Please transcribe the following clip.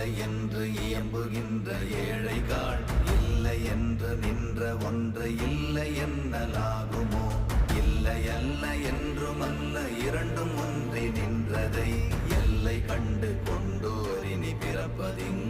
இல்லை என்று இயம்புகின்ற ஏழைகள், இல்லை என்று நின்ற ஒன்று இல்லை என்னலாகுமோ? இல்லை அல்ல என்றும் அல்ல, இரண்டும் ஒன்றி நின்றதை எல்லை கண்டு கொண்டோரினி பிறப்பதிங்